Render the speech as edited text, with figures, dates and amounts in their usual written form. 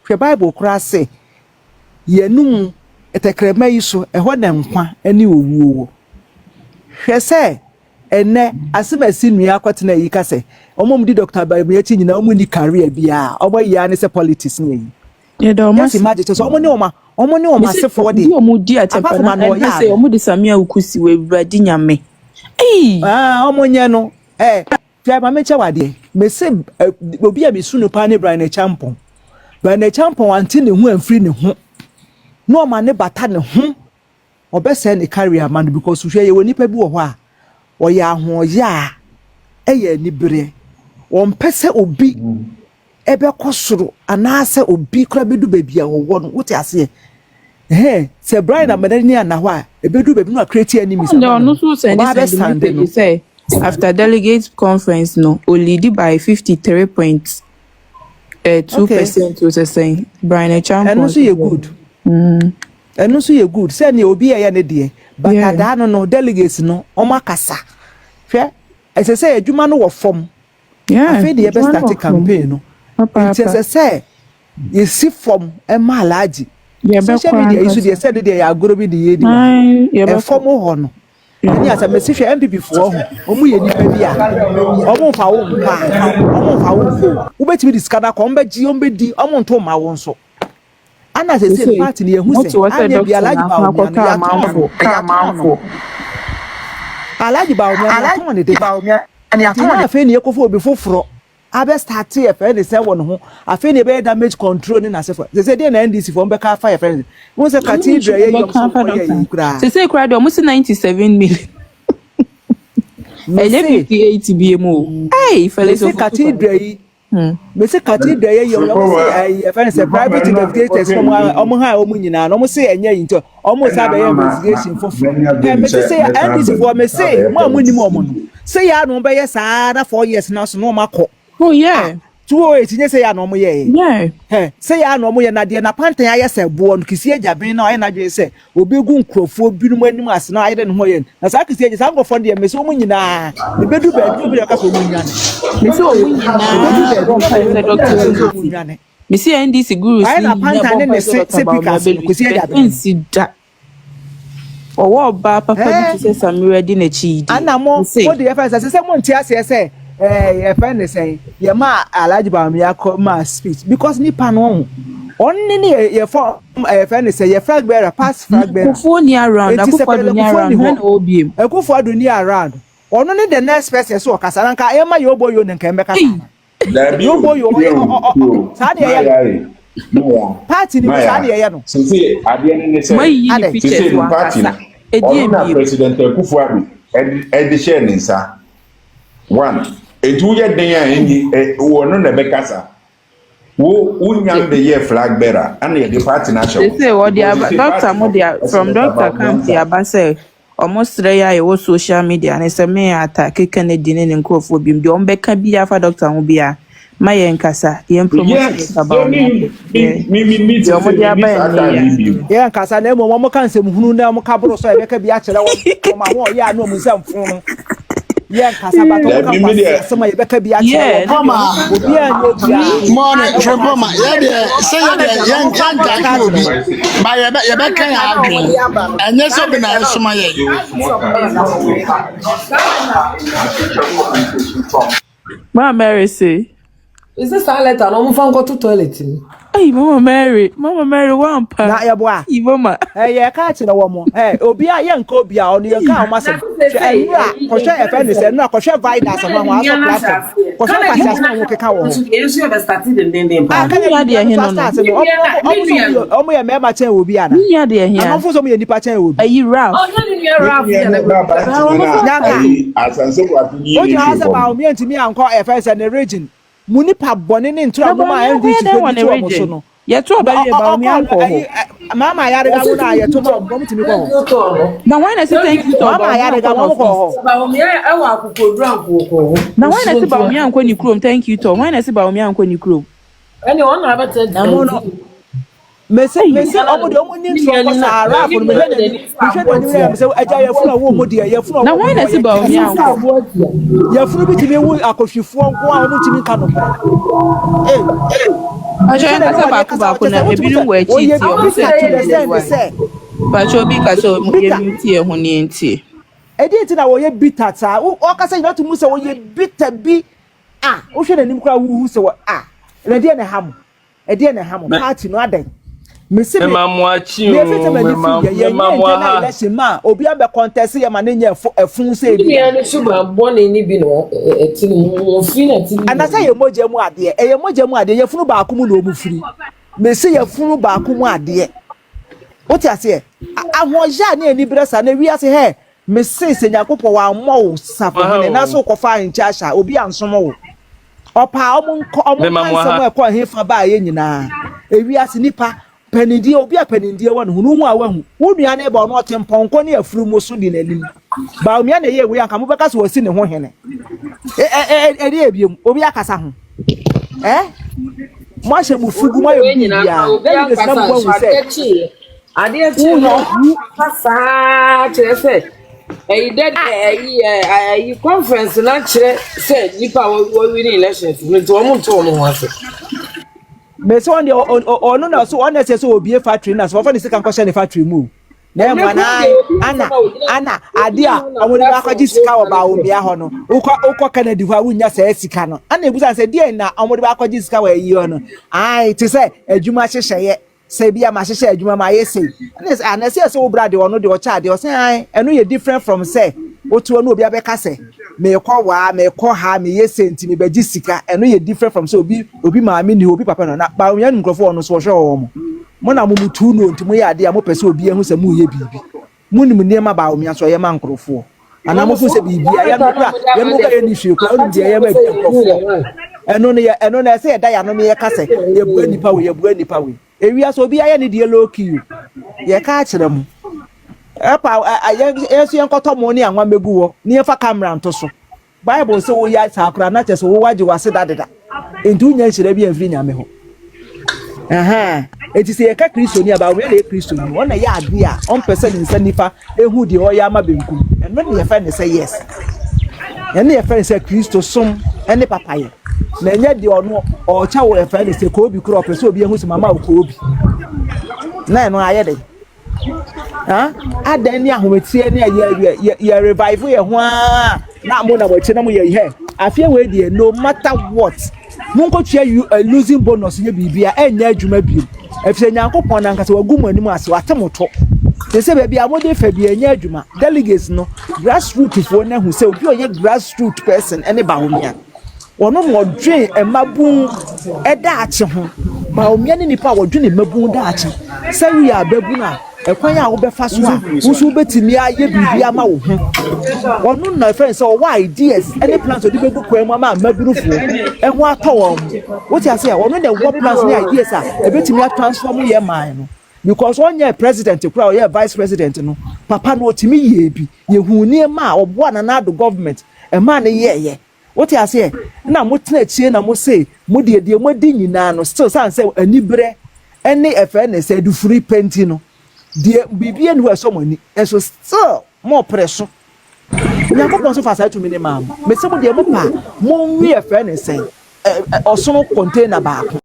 hwe Bible kura se yenum etekrema yi so eho na nkwa ani owuo hwe se ene asemasi nua akwatena yi ka se omom di Dr. Bible achi nyina omu ni career bia obo ya ne se politics ne yi ye do mo si imagine so omo ne oma se for de omo di atempa na say omo di samia ukusi we bradi nyame omo nye no Fia ma mecha wade me se obi a mesu no pa ne Bryan Acheampong anti ne hu amfiri ne ho no ma ne bata ne ho obese ne career man because hwe ye woni pa bi wo ho a oya ahoya eye ni bere won pese obi ebe kosoro anase obi kra bedu baby a wo no wote ase se Bryan amadani ana ho a ebedu baby no create enemies no so say after delegates conference no lead by 53.2% to say Bryan Acheampong and so you good and so you good say ni obi ya ne de but ada no delegates no omakasa hwe say adwuma no wo fom afi de be start campaign no it say you see from e malaji social media isu de say de ya agoro bi de ye di e fom ho no ni asa message MPP fo ho omu ye nipa bi a omu fa wo mpa omu fa wo fo wo betimi diskada ko ombeji ombedi omu nto ma wo nso ana se party ni ehu se anya bi alaji ba o ya manfo alaji ba o ya to ne de ba o ya ani ato ne fe ni ekofo obi foforo abe start e fe ne se wo no ho afi ne be damage control ni na se for se dey na NDC for mbe ka fire friend won se cathedral ye yom so kura se kura do mo se 97 million ele 58 BMO fele so cathedral yi me se cathedral ye yom se friend se private investigators omo ha omo nyina no mo se enya yi nto omo sa be investigation for me se NDC for me se mo amuni mo no se ya no be ye sa na 4 years na so no makọ oh yeah 208 say ya no mo ye say ya no mo ye na de na pantan aye se bo no kisi ajaben na aye na dwe se obi gu nkrofo binum anim ase na aye de no ho ye na sa kisi aje sa nkrofo de me so mo nyina me bedu ba bi obi ka so mo nyane me so mo nyina me see NDC guru aye na pantan ne se pika kisi ajaben nsida owo ba papa bi se Samira di na chi di ana mo de efa se mo ntia se friend say ye ma alaji ba me akoma speech because ni pano onni ni ye for friend say ye flag bearer pass flag bearer Akufo ni around when obiem Akufo do ni around ono ni the next person so okasa nanka ye ma ye oboyo ne nka mbeka yo oboyo sa de ye party ni sa de ye no since ade ni say pictures wa kasa edie president Akufo abi edi share ni sa one etu ye den ya eni wo no na bekasa wo unyam the year flag bearer and the party national they say what the doctor mo dia from Dr. Kampi abase almost 3 years wo social media and say me attack Kennedy ne nkofo bim de ombeka bia fa doctor mo bia maye nkasa ye promote about me mo dia ba ye nkasa na mo kan se muhunu na mo ka bro so e beka bia kire wo ma ho ye anu mo nsamfo no yeah, Casaba, some of Rebecca be Mama, morning, Tremboma, say young by Rebecca, and yes, I've been asked my Mary say, is this a letter? I'm going to go to toilet. Hey, Mama Mary, one pa. Na ya boa. Mama. Ye ka chi na wo mo. Obi a ye nka obi a ono ye nka o masem. Ewura, ko hwe e fa ni se na ko hwe virus ho ho aso platform. Ko hwe pasas na wo keka wo. Enso ye be starting den pa. Ka ya de he no. Omo ye mema chen obi ana. Ya de he. Amfo so mo ye nipa chen obi. Ayi Ralph. Oh, you Ralph ya na. Asanse kwa tuni. O ja asa ba o mi antimi anko e fa se na region. Munipa bone ne ntura mo ma NDC ko so no. Ye to ba ye ba o mi anko ho. Mama ya rega na ye to mo mtimi ko ho. Na why na say thank you to mama ya rega mo ko ho. Ba o mi e wa akoko dru anko ko. Na why na say ba o mi anko ni krom thank you to. Why na say ba o mi anko ni krom. Any one na ba te. Na mo no. Mesi omo de omo ni nso ko sa ra for me hwe ni se aja ye funa wo mo de ye funa. Na why na say ba o mi anko. Ye funa bi timi wu akohwefo nko a omo timi ka no. Acho nkasa baako na ebinom wɔ akyi tie o say Pacho bi ka so ye mutie ho ne ntie. Edi nti na wo ye bitter ta. O ka say you to mu say wo ye bitter bi wo hwe nanim kra wu say wo na de na ham. Edi na ham party no adan. Mesi me mamuachi me mamuaha election ma obi abe contest ye ma ne nya efun say bi. Ni anu suba bone ni bi no etinu fi na tinu. Anasa ye moja mu ade ye moja mu ade ye funu ba akumu na omu firi. Mesi ye funu ba akumu ade. Oti ase ahoja na ani bresa na wi ase he mesi se nyakopo wa mo safo ne na so kofa ncha sha obi ansom wo. Opa omu ansem e ko hefa ba ye nyina. Ewi ase nipa panidie obi apanidie won hunu hu awahu wo nua na ba no temponko ne afuru mo so di nanim ba omia na ye we anka mo beka so wasi ne ho hene eri ebiem obi akasa ho mo ahye mu fugu mo ye bia na be na mo hu se ade ti no pasa chese eyi conference na kire se nipa wo win elections no to mo to no ho ase me so on the ono na so on say so obi factory na so for the second question the factory move na ana ade a omori ba kwaji sika wo ba obi a ho no ukọ Canada ho a wunya sa sika no ana ebusa say die na omori ba kwaji sika wo yi ho no ai ti say adwuma hyehye say bia ma hyehye adwuma ma yesi ana say so obra de ono de o cha de o say ai eno ye different from say otu ono obi abeka say me ko ha me yesi ntimi baji sika eno ye different from say obi maami ni obi papa no na ba onya nkrofo ono so hwe wo mo na mo mutu no ntimo ye ade a mo pese obi ehu se mu ye bibi munim niema ba omia so ye ma nkrofo ana mo fu se bibi ya mo ka ye ni hwe ko onu de ye ma nkrofo eno na se da ya no me ye ka se ye bu anipa we ewia so obi aye ne de low key ye ka akire mu epa yesu enkoto mo ni anwa megu wo ni efa camera nto so bible say wo ya sakura na chese wo waje wase dadeda entu nya nhire bi enfiri nyame ho eti se ye ka kristo ni aba we le kristo ni wona ya ade a on person nsa nifa ehu de o ya ma benkum eno ne ye fa ne say yes eno ye fa ne say kristo som ene papaye na nya de ono o cha wo ye fa ne say ko obi kro person obi ehu se mama ko obi na eno aye de adan ni ahometie ni ye revive ye ho na mo na mo che na mo ye he afia we die no matter what munko tua you losing bonus ye bibia enya adwuma bi efise nyankopon na nkasa wagumu anim ase watemoto te se bia amode fa bia enya adwuma delegates no grassroots fo na hu se obi oye grassroots person ene ba homia wono mo dwen emabun eda ache ho ba homia ni nipa wodwen emabun da ache se wi ababu na ekwan a wo befa so a wo so betimi aye bibia ma wo ho wono na friends so why ideas any plans odi begu kwan mu ma madurufo eho atọ wo ti ase wono na wo plans ni ideas a ebetimi a transform ye man no because one year president kura or year vice president no papa no otimi ye bi ye hu ni ma obo na na do government e ma ne ye wo ti ase na mo tena chie na mo say mo de mo di nyina no still san say anibre ene efe ne say du free painting no de bibia no eso mani eso still more pressure nyakopon so fasa to minimum me se mo de mo pa mo wi efe ne say osono container baako